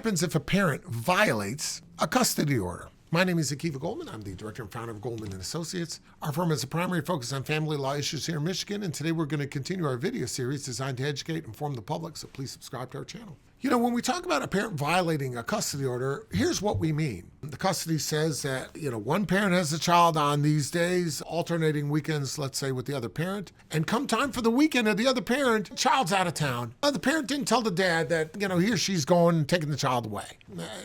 happens if a parent violates a custody order? My name is Goldman. I'm the director and founder of Goldman and Associates. Our firm has a primary focus on family law issues here in Michigan, and today we're going to continue our video series designed to educate and inform the public, so please subscribe to our channel. You know, when we talk about a parent violating a custody order, here's what we mean. The custody says that, one parent has a child on these days, alternating weekends, let's say, with the other parent. And come time for the weekend of the other parent, child's out of town. The parent didn't tell the dad that, he or she's going and taking the child away.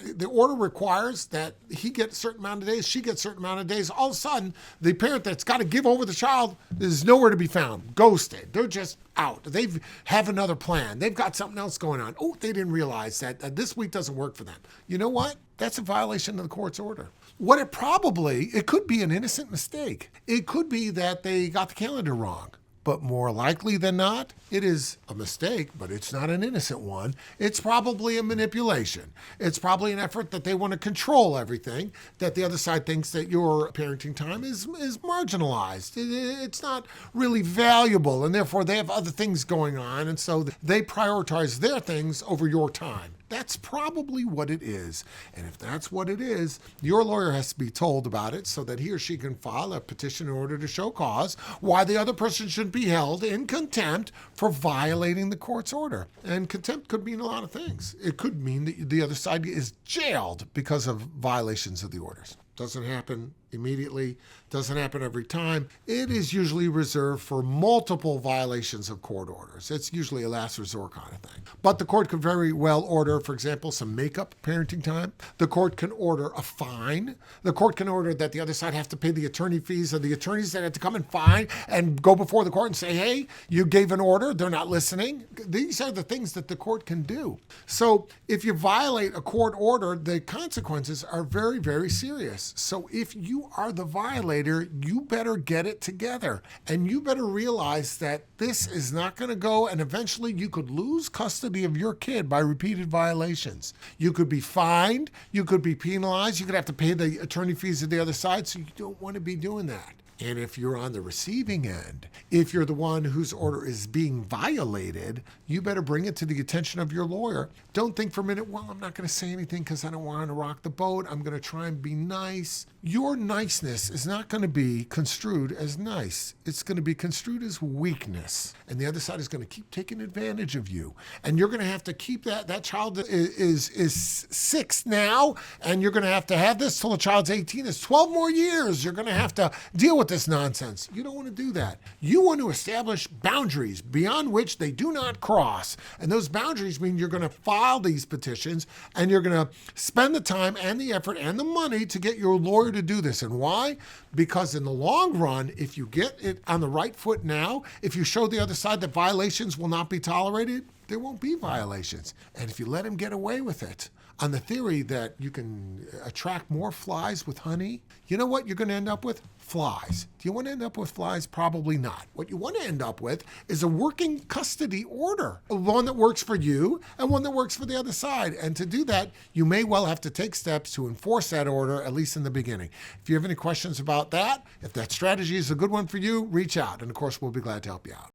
The order requires that he get a certain amount of days, she gets a certain amount of days. All of a sudden, the parent that's got to give over the child is nowhere to be found, ghosted. They're just out. They have another plan. They've got something else going on. Oh, they didn't realize that this week doesn't work for them. You know what? That's a violation of the court's order. It could be an innocent mistake. It could be that they got the calendar wrong. But more likely than not, it is a mistake, but it's not an innocent one. It's probably a manipulation. It's probably an effort that they want to control everything, that the other side thinks that your parenting time is marginalized. It's not really valuable, and therefore they have other things going on, and so they prioritize their things over your time. That's probably what it is. And if that's what it is, your lawyer has to be told about it so that he or she can file a petition in order to show cause why the other person should be held in contempt for violating the court's order. And contempt could mean a lot of things. It could mean that the other side is jailed because of violations of the orders. Doesn't happen immediately, doesn't happen every time. It is usually reserved for multiple violations of court orders. It's usually a last resort kind of thing. But the court could very well order, for example, some makeup parenting time. The court can order a fine. The court can order that the other side have to pay the attorney fees of the attorneys that have to come and fine and go before the court and say, hey, you gave an order, they're not listening. These are the things that the court can do. So if you violate a court order, the consequences are very, very serious. So if you are the violator, you better get it together. And you better realize that this is not going to go, and eventually you could lose custody of your kid by repeated violations. You could be fined, you could be penalized, you could have to pay the attorney fees of the other side, so you don't want to be doing that. And if you're on the receiving end, if you're the one whose order is being violated, you better bring it to the attention of your lawyer. Don't think for a minute, well, I'm not going to say anything because I don't want to rock the boat. I'm going to try and be nice. Your niceness is not going to be construed as nice. It's going to be construed as weakness. And the other side is going to keep taking advantage of you. And you're going to have to keep that child is 6 now, and you're going to have this till the child's 18. It's 12 more years. You're going to have to deal with this nonsense. You don't want to do that. You want to establish boundaries beyond which they do not cross. And those boundaries mean you're going to file these petitions and you're going to spend the time and the effort and the money to get your lawyer to do this. And why? Because in the long run, if you get it on the right foot now, if you show the other side that violations will not be tolerated, there won't be violations. And if you let him get away with it, on the theory that you can attract more flies with honey, you know what you're going to end up with? Flies. Do you want to end up with flies? Probably not. What you want to end up with is a working custody order, one that works for you and one that works for the other side. And to do that, you may well have to take steps to enforce that order, at least in the beginning. If you have any questions about that, if that strategy is a good one for you, reach out. And of course, we'll be glad to help you out.